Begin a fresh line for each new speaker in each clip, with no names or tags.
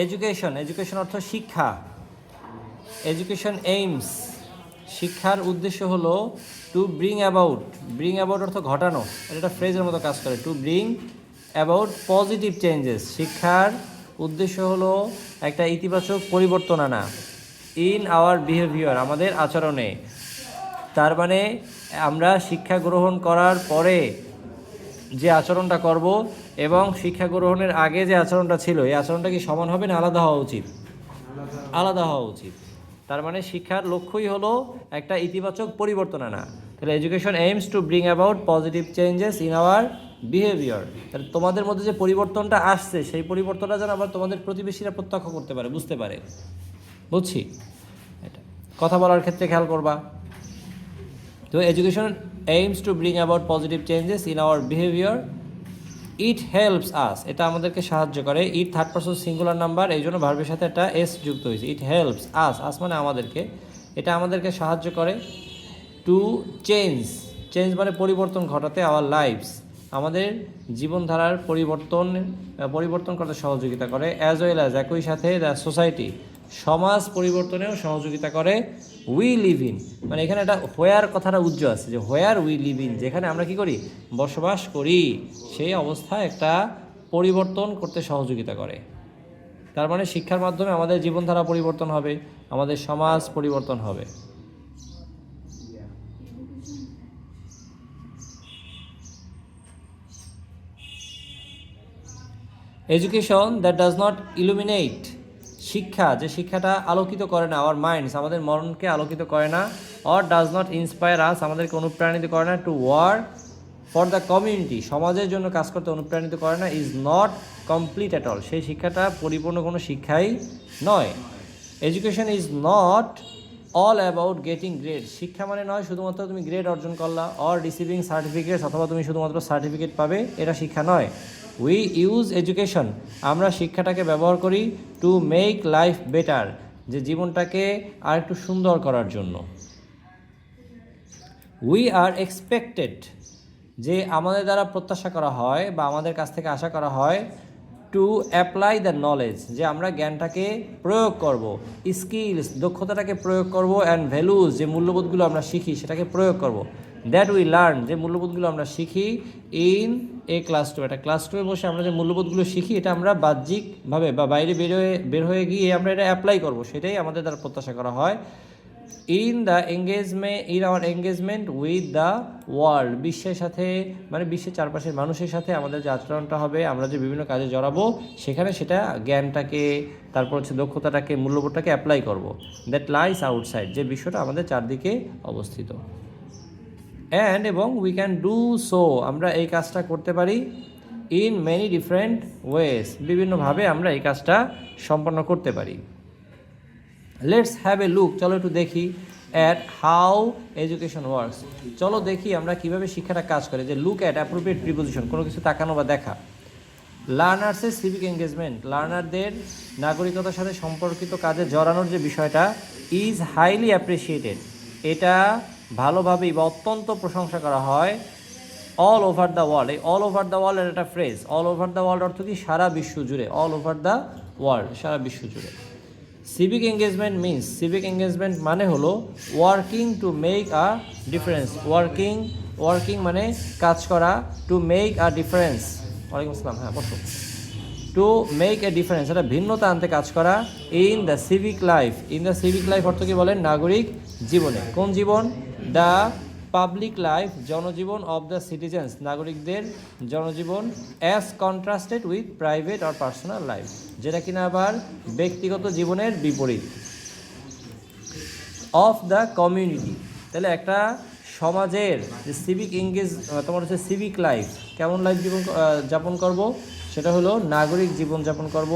Education, education অর্থ শিক্ষা। Education AIIMS, শিক্ষার উদ্দেশ্য হলো to bring about, bring about অর্থ ঘটানো, এটা একটা ফ্রেজের মতো কাজ করে। To bring about positive changes, শিক্ষার উদ্দেশ্য হলো একটা ইতিবাচক পরিবর্তন আনা। ইন আওয়ার বিহেভিয়ার, আমাদের আচরণে। তার মানে আমরা শিক্ষা গ্রহণ করার পরে যে আচরণটা করব এবং শিক্ষা গ্রহণের আগে যে আচরণটা ছিল, এই আচরণটা কি সমান হবে না আলাদা হওয়া উচিত? আলাদা হওয়া উচিত। তার মানে শিক্ষার লক্ষ্যই হলো একটা ইতিবাচক পরিবর্তন আনা। তাহলে education aims to bring about positive changes in our behaviour. তাহলে তোমাদের মধ্যে যে পরিবর্তনটা আসছে, সেই পরিবর্তনটা যেন আবার তোমাদের প্রতিবেশীরা প্রত্যক্ষ করতে পারে, বুঝতে পারে। বুঝছি? এটা কথা বলার ক্ষেত্রে খেয়াল করবা। তো education aims to bring about positive changes in our behaviour. It helps us, এটা আমাদেরকে সাহায্য করে। It third person singular number, এই জন্য ভার্বের সাথে একটা এস যুক্ত হয়েছে। ইট হেল্পস আস, আস মানে আমাদেরকে, এটা আমাদেরকে সাহায্য করে। টু চেঞ্জ, চেঞ্জ মানে পরিবর্তন ঘটাতে, আওয়ার লাইফস, আমাদের জীবনধারার পরিবর্তন করতে সহযোগিতা করে। অ্যাজ ওয়েল অ্যাজ, একই সাথে দ্য সোসাইটি, সমাজ পরিবর্তনেও সহযোগিতা করে। উই লিভ ইন, মানে এখানে একটা হোয়ার কথাটা উজ্জ্ব আছে, যে হোয়ার উই লিভ ইন, যেখানে আমরা কি করি, বসবাস করি, সেই অবস্থায় একটা পরিবর্তন করতে সহযোগিতা করে। তার মানে শিক্ষার মাধ্যমে আমাদের জীবনধারা পরিবর্তন হবে, আমাদের সমাজ পরিবর্তন হবে। Education that does not illuminate, শিক্ষা যে শিক্ষাটা আলোকিত করে না, আওয়ার মাইন্ডস, আমাদের মনকে আলোকিত করে না। অর ডাজ নট ইন্সপায়ার আস, আমাদেরকে অনুপ্রাণিত করে না। To work for the community, সমাজের জন্য কাজ করতে অনুপ্রাণিত করে না। Is not complete at all, সেই শিক্ষাটা পরিপূর্ণ কোনো শিক্ষাই নয়। Education is not all about getting grade, শিক্ষা মানে নয় শুধুমাত্র তুমি গ্রেড অর্জন করলা, অর রিসিভিং সার্টিফিকেটস, অথবা তুমি শুধুমাত্র সার্টিফিকেট পাবে, এটা শিক্ষা নয়। উই ইউজ এডুকেশন, আমরা শিক্ষাটাকে ব্যবহার করি টু মেক লাইফ বেটার, যে জীবনটাকে আর একটু সুন্দর করার জন্য। উই আর এক্সপেক্টেড, যে আমাদের দ্বারা প্রত্যাশা করা হয় বা আমাদের কাছ থেকে আশা করা হয়। টু অ্যাপ্লাই দ্য নলেজ, যে আমরা জ্ঞানটাকে প্রয়োগ করব। স্কিলস, দক্ষতাটাকে প্রয়োগ করব। অ্যান্ড ভ্যালুজ, যে মূল্যবোধগুলো আমরা শিখি সেটাকে প্রয়োগ করব। দ্যাট উই লার্ন, যে মূল্যবোধগুলো আমরা শিখি। ইন এ ক্লাস টু, একটা ক্লাস টুয়ে বসে আমরা যে মূল্যবোধগুলো শিখি, এটা আমরা বাহ্যিকভাবে বা বাইরে বের হয়ে গিয়ে আমরা এটা অ্যাপ্লাই করব, সেটাই আমাদের দ্বারা প্রত্যাশা করা হয়। In our engagement with the world, বিশ্বের সাথে, মানে বিশ্বের চারপাশের মানুষের সাথে আমাদের যে আচরণটা হবে, আমরা যে বিভিন্ন কাজে জড়াবো, সেখানে সেটা জ্ঞানটাকে, তারপর হচ্ছে দক্ষতাটাকে, মূল্যবোধটাকে অ্যাপ্লাই করব। দ্যাট লাইস আউটসাইড, যে বিশ্বটা আমাদের চারদিকে অবস্থিত। অ্যান্ড এবং উই ক্যান ডু সো, আমরা এই কাজটা করতে পারি। ইন মেনি ডিফারেন্ট ওয়েস, বিভিন্নভাবে আমরা এই কাজটা সম্পন্ন করতে পারি। লেটস হ্যাভ এ লুক, চলো একটু দেখি অ্যাট হাউ এডুকেশন ওয়ার্কস, চলো দেখি আমরা কিভাবে শিক্ষাটা কাজ করে। যে লুক অ্যাট অ্যাপ্রোপ্রিয়েট প্রিপোজিশন, কোনো কিছু তাকানো বা দেখা। লার্নার্সের সিভিক এঙ্গেজমেন্ট, লার্নারদের নাগরিকতার সাথে সম্পর্কিত কাজে জড়ানোর যে বিষয়টা। ইজ হাইলি অ্যাপ্রিসিয়েটেড, এটা ভালোভাবেই বা অত্যন্ত প্রশংসা করা হয়। অল ওভার দ্য ওয়ার্ল্ড, এই অল ওভার দ্য ওয়ার্ল্ড এর একটা phrase. All over the world অর্থ কি, সারা বিশ্ব জুড়ে। অল ওভার দ্য ওয়ার্ল্ড, সারা বিশ্ব জুড়ে। Civic engagement means, civic engagement মানে হলো working to make a difference. Working মানে কাজ করা। টু মেক আ ডিফারেন্স, ওয়ালাইকুম আসসালাম, হ্যাঁ বসো। টু মেক এ ডিফারেন্স, এটা ভিন্নতা আনতে কাজ করা। In the civic life, in the civic life অর্থ কি বলেন, নাগরিক জীবনে। কোন জীবন? দ্য পাবলিক লাইফ, জনজীবন। অফ দ্য সিটিজেন্স, নাগরিকদের জনজীবন। As contrasted with private or personal life, যেটা কিনা আবার ব্যক্তিগত জীবনের বিপরীত। অফ দ্য কমিউনিটি, তাহলে একটা সমাজের যে সিভিক তোমার হচ্ছে সিভিক লাইফ, কেমন লাইফ যাপন করব, সেটা হলো নাগরিক জীবনযাপন করব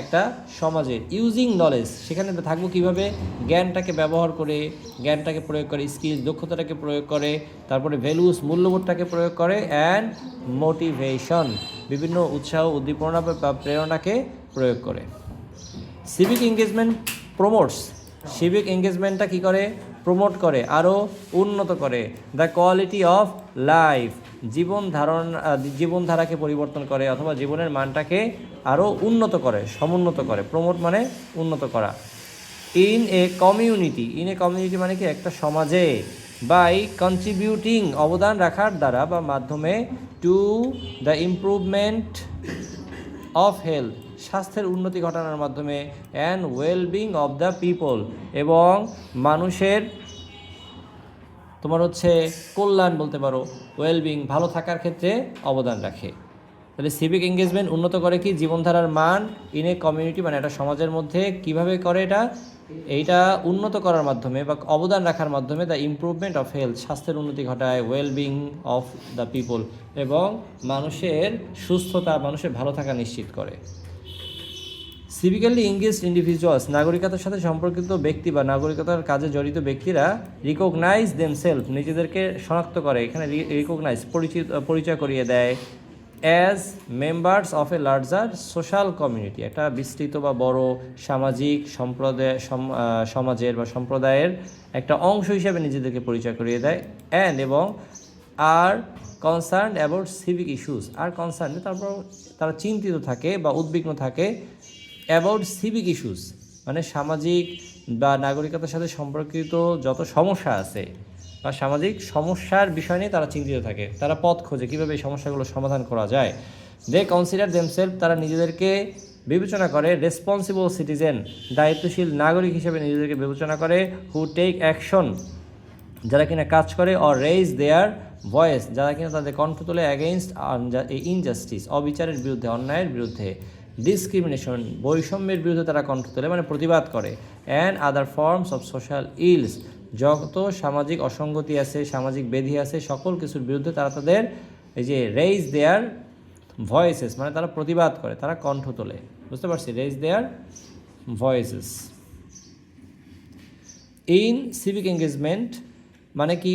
একটা সমাজের। ইউজিং নলেজ, সেখানে থাকবো কীভাবে, জ্ঞানটাকে ব্যবহার করে, জ্ঞানটাকে প্রয়োগ করে, স্কিল দক্ষতাটাকে প্রয়োগ করে, তারপরে ভ্যালুস মূল্যবোধটাকে প্রয়োগ করে। অ্যান্ড মোটিভেশন, বিভিন্ন উৎসাহ উদ্দীপনা বা প্রেরণাকে প্রয়োগ করে। সিভিক এঙ্গেজমেন্ট প্রমোটস, সিভিক এঙ্গেজমেন্টটা কী করে, প্রমোট করে, আরও উন্নত করে। দ্য কোয়ালিটি অফ লাইফ, জীবনধারাকে পরিবর্তন করে অথবা জীবনের মানটাকে আরও উন্নত করে, সমুন্নত করে। প্রমোট মানে উন্নত করা। ইন এ কমিউনিটি মানে কি একটা সমাজে, বাই কন্ট্রিবিউটিং অবদান রাখার দ্বারা বা মাধ্যমে, to the improvement of health স্বাস্থ্যের উন্নতি ঘটানোর মাধ্যমে, and wellbeing of the people এবং মানুষের তোমার হচ্ছে কল্যাণ বলতে পারো, ওয়েলবিং ভালো থাকার ক্ষেত্রে অবদান রাখে। তাহলে সিভিক এঙ্গেজমেন্ট উন্নত করে কি জীবনধারার মান ইন এ কমিউনিটি মানে একটা সমাজের মধ্যে কিভাবে করে এইটা উন্নত করার মাধ্যমে বা অবদান রাখার মাধ্যমে, দ্য ইমপ্রুভমেন্ট অফ হেলথ স্বাস্থ্যের উন্নতি ঘটায়, ওয়েলবিং অফ দ্য পিপল এবং মানুষের সুস্থতা, মানুষের ভালো থাকা নিশ্চিত করে। সিভিক্যালি এঙ্গেজড ইন্ডিভিজুয়ালস নাগরিকতার সাথে সম্পর্কিত ব্যক্তি বা নাগরিকতার কাজে জড়িত ব্যক্তিরা রিকগনাইজ দেমসেলফ নিজেদেরকে শনাক্ত করে, এখানে রিকগনাইজ পরিচয় করিয়ে দেয়, as members of A larger social community একটা বিস্তৃত বা বড় সামাজিক সমাজের বা সম্প্রদায়ের একটা অংশ হিসেবে নিজেদেরকে পরিচয় করিয়ে দেয়, অ্যান্ড এবং আর concern about civic issues R concern তারপর তারা চিন্তিত থাকে বা উদ্বিগ্ন থাকে, অ্যাবাউট সিভিক ইস্যুস মানে সামাজিক বা নাগরিকতার সাথে সম্পর্কিত যত সমস্যা আছে বা সামাজিক সমস্যার বিষয় নিয়ে তারা চিন্তিত থাকে, তারা পথ খোঁজে কীভাবে এই সমস্যাগুলো সমাধান করা যায়। দে কনসিডার দেমসেলফ তারা নিজেদেরকে বিবেচনা করে রেসপন্সিবল সিটিজেন দায়িত্বশীল নাগরিক হিসেবে নিজেদেরকে বিবেচনা করে, হু টেক অ্যাকশন যারা কিনা কাজ করে, অর রেইজ দেয়ার ভয়েস যারা কিনা তাদের কণ্ঠ তোলে, অ্যাগেইনস্ট ইনজাস্টিস অবিচারের বিরুদ্ধে, অন্যায়ের বিরুদ্ধে, ডিসক্রিমিনেশন বৈষম্যের বিরুদ্ধে তারা কণ্ঠ তোলে মানে প্রতিবাদ করে, and other forms of social else যত সামাজিক অসঙ্গতি আছে, সামাজিক ব্যাধি আছে, সকল কিছুর বিরুদ্ধে তারা তাদের এই যে রেইজ দেয়ার ভয়েসেস মানে তারা প্রতিবাদ করে, তারা কণ্ঠ তোলে। বুঝতে পারছি? Raise their voices. In civic engagement মানে কি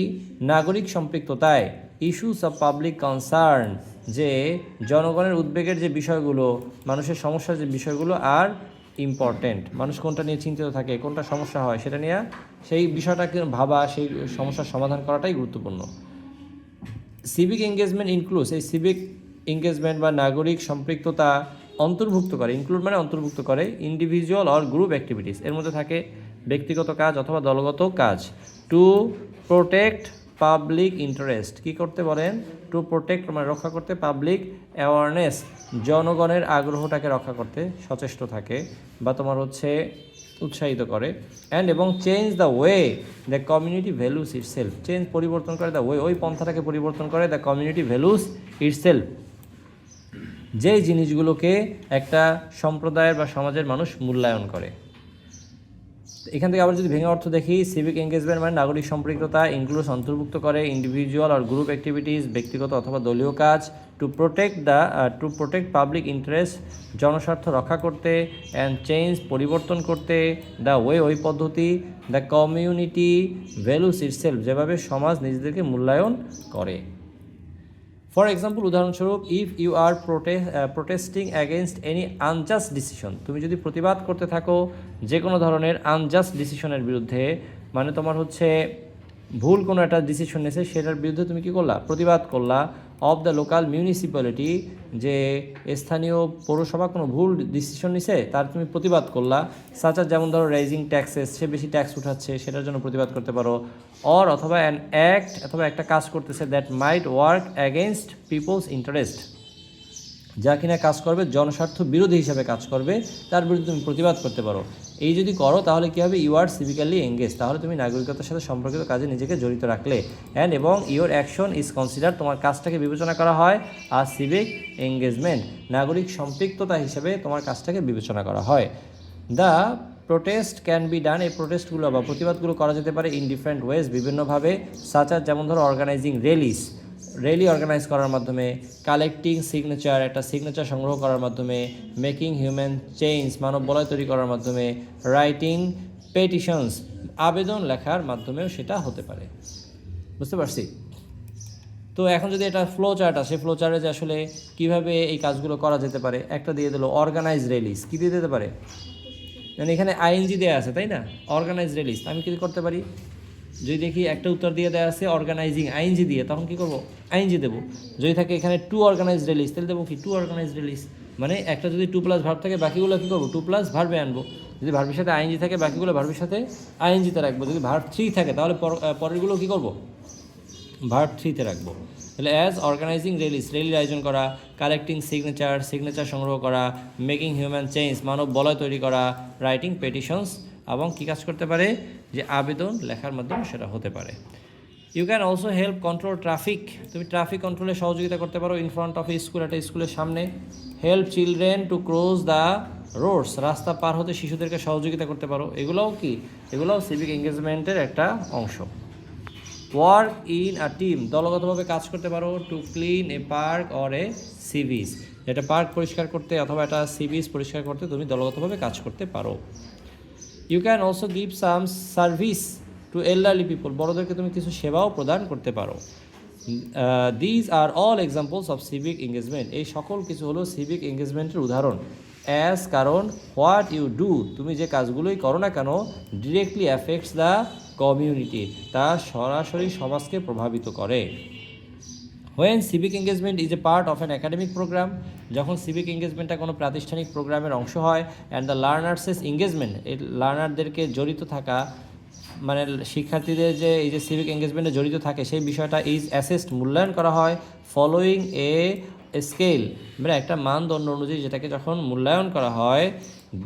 নাগরিক সম্পৃক্ততায়, ইস্যুস অফ পাবলিক কনসার্ন যে জনগণের উদ্বেগের যে বিষয়গুলো, মানুষের সমস্যার যে বিষয়গুলো আর ইম্পর্টেন্ট, মানুষ কোনটা নিয়ে চিন্তিত থাকে, কোনটা সমস্যা হয় সেটা নিয়ে সেই বিষয়টাকে ভাবা, সেই সমস্যার সমাধান করাটাই গুরুত্বপূর্ণ। সিভিক এঙ্গেজমেন্ট ইনক্লুডস এই সিভিক এঙ্গেজমেন্ট বা নাগরিক সম্পৃক্ততা অন্তর্ভুক্ত করে, ইনক্লুড মানে অন্তর্ভুক্ত করে, ইন্ডিভিজুয়াল অর গ্রুপ অ্যাক্টিভিটিস এর মধ্যে থাকে ব্যক্তিগত কাজ অথবা দলগত কাজ, টু প্রোটেক্ট পাবলিক ইন্টারেস্ট কী করতে বলেন, টু প্রোটেক্ট মানে রক্ষা করতে, পাবলিক অ্যাওয়ারনেস জনগণের আগ্রহটাকে রক্ষা করতে সচেষ্ট থাকে বা তোমার হচ্ছে উৎসাহিত করে, অ্যান্ড এবং change the way the community values itself পরিবর্তন করে, দ্য ওয়ে ওই পন্থাটাকে পরিবর্তন করে, দ্য কমিউনিটি ভ্যালুস ইটসেলফ যেই জিনিসগুলোকে একটা সম্প্রদায়ের বা সমাজের মানুষ মূল্যায়ন করে। এখান থেকে আবার যদি ভেঙে অর্থ দেখি, সিভিক এঙ্গেজমেন্ট মানে নাগরিক সম্পৃক্ততা, ইনক্লুডস অন্তর্ভুক্ত করে, ইন্ডিভিজুয়াল আর গ্রুপ অ্যাক্টিভিটিস ব্যক্তিগত অথবা দলীয় কাজ, টু প্রোটেক্ট পাবলিক ইন্টারেস্ট জনস্বার্থ রক্ষা করতে, অ্যান্ড চেঞ্জ পরিবর্তন করতে, দ্য ওয়ে ওই পদ্ধতি, দ্য কমিউনিটি ভ্যালুস ইটসেলফ যেভাবে সমাজ নিজেদেরকে মূল্যায়ন করে। ফর এক্সাম্পল উদাহরণস্বরূপ, if you are protesting against any unjust decision তুমি যদি প্রতিবাদ করতে থাকো যে কোনো ধরনের আনজাস্ট ডিসিশনের বিরুদ্ধে, মানে তোমার হচ্ছে ভুল কোনো একটা ডিসিশন নিয়েছে সেটার বিরুদ্ধে তুমি কী করলা, প্রতিবাদ করলা, অফ দ্য লোকাল মিউনিসিপ্যালিটি যে স্থানীয় পৌরসভা কোনো ভুল ডিসিশন নিছে তার তুমি প্রতিবাদ করলা, সাচার যেমন ধরো রেইজিং ট্যাক্সেস সে বেশি ট্যাক্স উঠাচ্ছে সেটার জন্য প্রতিবাদ করতে পারো, অথবা অ্যান অ্যাক্ট অথবা একটা কাজ করতেছে that might work against people's interest যা কিনা কাজ করবে জনস্বার্থ বিরোধী হিসাবে কাজ করবে, তার বিরুদ্ধে তুমি প্রতিবাদ করতে পারো। এই যদি করো তাহলে কী হবে, ইউ আর সিভিক্যালি এঙ্গেজ তাহলে তুমি নাগরিকতার সাথে সম্পর্কিত কাজে নিজেকে জড়িত রাখলে, অ্যান্ড এবং ইউর অ্যাকশন ইজ কনসিডার তোমার কাজটাকে বিবেচনা করা হয় আর সিভিক এঙ্গেজমেন্ট নাগরিক সম্পৃক্ততা হিসেবে তোমার কাজটাকে বিবেচনা করা হয়। The protest can be done এই প্রোটেস্টগুলো বা প্রতিবাদগুলো করা যেতে পারে ইন ডিফারেন্ট ওয়েজ বিভিন্নভাবে, সাচার যেমন ধরো অর্গানাইজিং র্যালি অর্গানাইজ করার মাধ্যমে, কালেক্টিং সিগনেচার একটা সিগনেচার সংগ্রহ করার মাধ্যমে, মেকিং হিউম্যান চেঞ্জ মানব বলয় তৈরি করার মাধ্যমে, রাইটিং পেটিশনস আবেদন লেখার মাধ্যমেও সেটা হতে পারে। বুঝতে পারছি? তো এখন যদি এটা ফ্লো চার্ট আসে, ফ্লো চার্টে যে আসলে কীভাবে এই কাজগুলো করা যেতে পারে, একটা দিয়ে দিল অর্গানাইজ র্যালিস, কী দিয়ে দিতে পারে, মানে এখানে আইএনজি দেওয়া আছে তাই না, অর্গানাইজ র্যালিস আমি কী করতে পারি, যদি দেখি একটা উত্তর দিয়ে দেওয়া আছে অর্গানাইজিং আইএনজি দিয়ে, তখন কি করব, আইএনজি দেবো। যদি থাকে এখানে টু অর্গানাইজ রিলিজ, তাহলে দেবো কি টু অর্গানাইজ রিলিজ। মানে একটা যদি টু প্লাস ভার্ব থাকে বাকিগুলো কী করবো, টু প্লাস ভার্বে আনবো। যদি ভার্বের সাথে আইএনজি থাকে বাকিগুলো ভার্বের সাথে আইএনজিতে রাখবো। যদি ভার্ব 3 থাকে তাহলে পরেরগুলো কী করবো, ভার্ব 3-তে রাখবো। তাহলে অ্যাজ অর্গানাইজিং রিলিজ, র্যালির আয়োজন করা, কালেক্টিং সিগনেচার সংগ্রহ করা, মেকিং হিউম্যান চেঞ্জ, মানব বলয় তৈরি করা, রাইটিং পেটিশনস, এবং কী কাজ করতে পারে, যে আবেদন লেখার মাধ্যমে সেটা হতে পারে। You can also help control traffic, তুমি ট্রাফিক কন্ট্রোলে সহযোগিতা করতে পারো ইন ফ্রন্ট অফ স্কুল, একটা স্কুলের সামনে। Help children to cross the roads, রাস্তা পার হতে শিশুদেরকে সহযোগিতা করতে পারো। এগুলোও কি, এগুলোও সিভিক এঙ্গেজমেন্টের একটা অংশ। ওয়ার্ক ইন আ টিম, দলগতভাবে কাজ করতে পারো। To clean A park or A sea beach, এটা পার্ক পরিষ্কার করতে অথবা একটা সি বিচ পরিষ্কার করতে তুমি দলগতভাবে কাজ করতে পারো। You can also give some service to elderly people, বড়োদেরকে তুমি কিছু সেবাও প্রদান করতে পারো। These are all examples of civic engagement, এই সকল কিছু হলো সিভিক এঙ্গেজমেন্টের উদাহরণ। অ্যাজ, কারণ, হোয়াট ইউ ডু, তুমি যে কাজগুলোই করো না কেন, ডিরেক্টলি অ্যাফেক্টস দ্য কমিউনিটি, তা সরাসরি সমাজকে প্রভাবিত করে। When civic engagement is a part of an academic programme, যখন সিভিক এঙ্গেজমেন্টটা কোনো প্রাতিষ্ঠানিক প্রোগ্রামের অংশ হয়। অ্যান্ড দ্য লার্নার্সেস এঙ্গেজমেন্ট, এই লার্নারদেরকে জড়িত থাকা, মানে শিক্ষার্থীদের যে এই যে সিভিক এঙ্গেজমেন্টে জড়িত থাকে সেই বিষয়টা ইজ অ্যাসেসড, মূল্যায়ন করা হয়। ফলোয়িং এ স্কেল, মানে একটা মানদণ্ড অনুযায়ী যেটাকে যখন মূল্যায়ন করা হয়,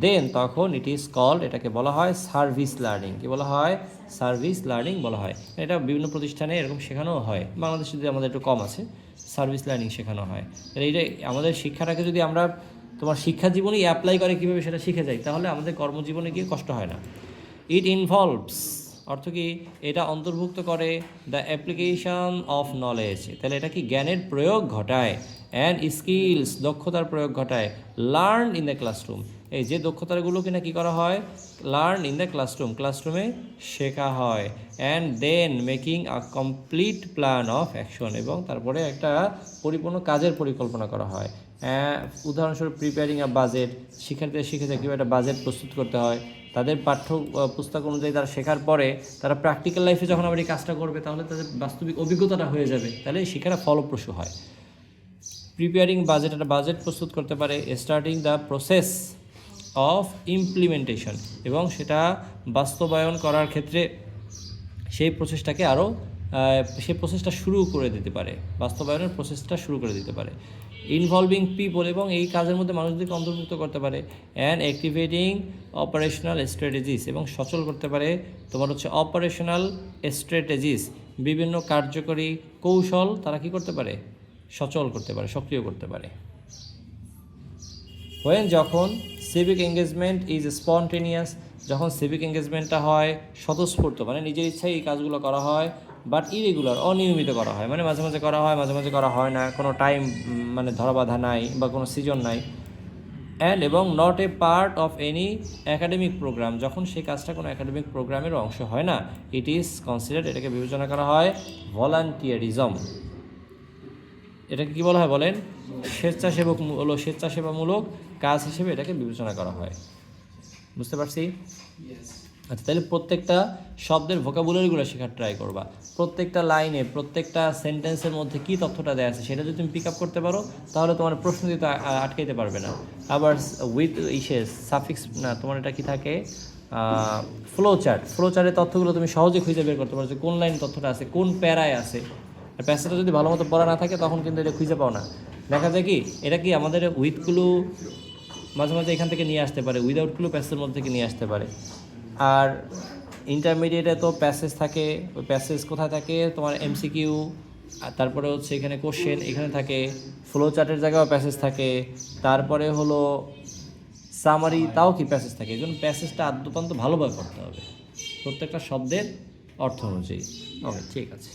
দেন তখন ইট ইজ কল্ড, এটাকে বলা হয় সার্ভিস লার্নিং। কি বলা হয়, সার্ভিস লার্নিং বলা হয়। এটা বিভিন্ন প্রতিষ্ঠানে এরকম শেখানো হয়, বাংলাদেশে যদি আমাদের একটু কম আছে, সার্ভিস লার্নিং শেখানো হয়। এইটা আমাদের শিক্ষাটাকে যদি আমরা তোমার শিক্ষা জীবনেই অ্যাপ্লাই করে কীভাবে সেটা শিখে যাই, তাহলে আমাদের কর্মজীবনে গিয়ে কষ্ট হয় না। ইট ইনভলভস, অর্থ কি, এটা অন্তর্ভুক্ত করে দ্য অ্যাপ্লিকেশন অফ নলেজ, তাহলে এটা কি জ্ঞানের প্রয়োগ ঘটায়। অ্যান্ড স্কিলস, দক্ষতার প্রয়োগ ঘটায়। লার্ন ইন দ্য ক্লাসরুম, এই যে দক্ষতাগুলো কিনা কী করা হয়, লার্ন ইন দ্য ক্লাসরুম, ক্লাসরুমে শেখা হয়। And then making a complete plan of action, এবং তারপরে একটা পরিপূর্ণ কাজের পরিকল্পনা করা হয়। উদাহরণস্বরূপ প্রিপেয়ারিং আ বাজেট, শিক্ষার্থীরা শিখে যায় কীভাবে একটা বাজেট প্রস্তুত করতে হয়। তাদের পাঠ্য পুস্তক অনুযায়ী তারা শেখার পরে তারা প্র্যাকটিক্যাল লাইফে যখন আবার এই কাজটা করবে, তাহলে তাদের বাস্তবিক অভিজ্ঞতাটা হয়ে যাবে, তাহলে এই শিক্ষাটা ফলপ্রসূ হয়। প্রিপেয়ারিং বাজেট, একটা বাজেট প্রস্তুত করতে পারে। Starting the process of implementation, এবং সেটা বাস্তবায়ন করার ক্ষেত্রে সেই প্রসেসটা শুরু করে দিতে পারে, বাস্তবায়নের প্রসেসটা শুরু করে দিতে পারে। ইনভলভিং পিপল, এবং এই কাজের মধ্যে মানুষদেরকে অন্তর্ভুক্ত করতে পারে। অ্যান্ড অ্যাক্টিভেটিং অপারেশনাল স্ট্র্যাটেজিস, এবং সচল করতে পারে তোমার হচ্ছে অপারেশনাল স্ট্র্যাটেজিস, বিভিন্ন কার্যকরী কৌশল তারা কি করতে পারে, সচল করতে পারে, সক্রিয় করতে পারে। হোয়েন, যখন সিভিক এঙ্গেজমেন্ট ইজ স্পন্টেনিয়াস, যখন সিভিক এঙ্গেজমেন্টটা হয় স্বতঃস্ফূর্ত, মানে নিজের ইচ্ছায় এই কাজগুলো করা হয়। বাট ইরেগুলার, অনিয়মিত করা হয়, মানে মাঝে মাঝে করা হয়, মাঝে মাঝে করা হয় না, কোনো টাইম মানে ধরা বাঁধা নাই বা কোনো সিজন নাই। অ্যান্ড, এবং not a part of any academic programme, যখন সেই কাজটা কোনো একাডেমিক প্রোগ্রামের অংশ হয় না, ইট ইজ কনসিডার্ড, এটাকে বিবেচনা করা হয় ভলান্টিয়ারিজম। এটাকে কী বলা হয় বলেন, স্বেচ্ছাসেবামূলক কাজ হিসেবে এটাকে বিবেচনা করা হয়। বুঝতে পারছি? আচ্ছা, তাহলে প্রত্যেকটা শব্দের ভোকাবুলারিগুলো শেখার ট্রাই করবা। প্রত্যেকটা লাইনে, প্রত্যেকটা সেন্টেন্সের মধ্যে কী তথ্যটা দেওয়া আছে সেটা যদি তুমি পিক আপ করতে পারো, তাহলে তোমার প্রশ্ন দিতে আটকাইতে পারবে না। আবার উইথ সাফিক্স না, তোমার এটা কি থাকে, ফ্লোচার্টের তথ্যগুলো তুমি সহজে খুঁজে বের করতে পারো, যে কোন লাইন তথ্যটা আছে, কোন প্যারায় আছে। আর প্যাসেজটা যদি ভালো মতো পড়া না থাকে তখন কিন্তু এটা খুঁজে পাও না। দেখা যায় কি, এটা কি আমাদের উইথগুলো মাঝে মাঝে এখান থেকে নিয়ে আসতে পারে, উইদাউটগুলো প্যাসেজের মধ্যে থেকে নিয়ে আসতে পারে। আর ইন্টারমিডিয়েটে তো প্যাসেজ থাকে, ওই প্যাসেজ কোথায় থাকে, তোমার এমসিকিউ, আর তারপরে হচ্ছে এখানে কোশ্চেন এখানে থাকে, ফ্লো চার্টের জায়গায় প্যাসেজ থাকে, তারপরে হলো সামারি, তাও কি প্যাসেজ থাকে। এই জন্য প্যাসেজটা আদ্যপান্ত ভালোভাবে পড়তে হবে প্রত্যেকটা শব্দের অর্থ অনুযায়ী। ওকে, ঠিক আছে।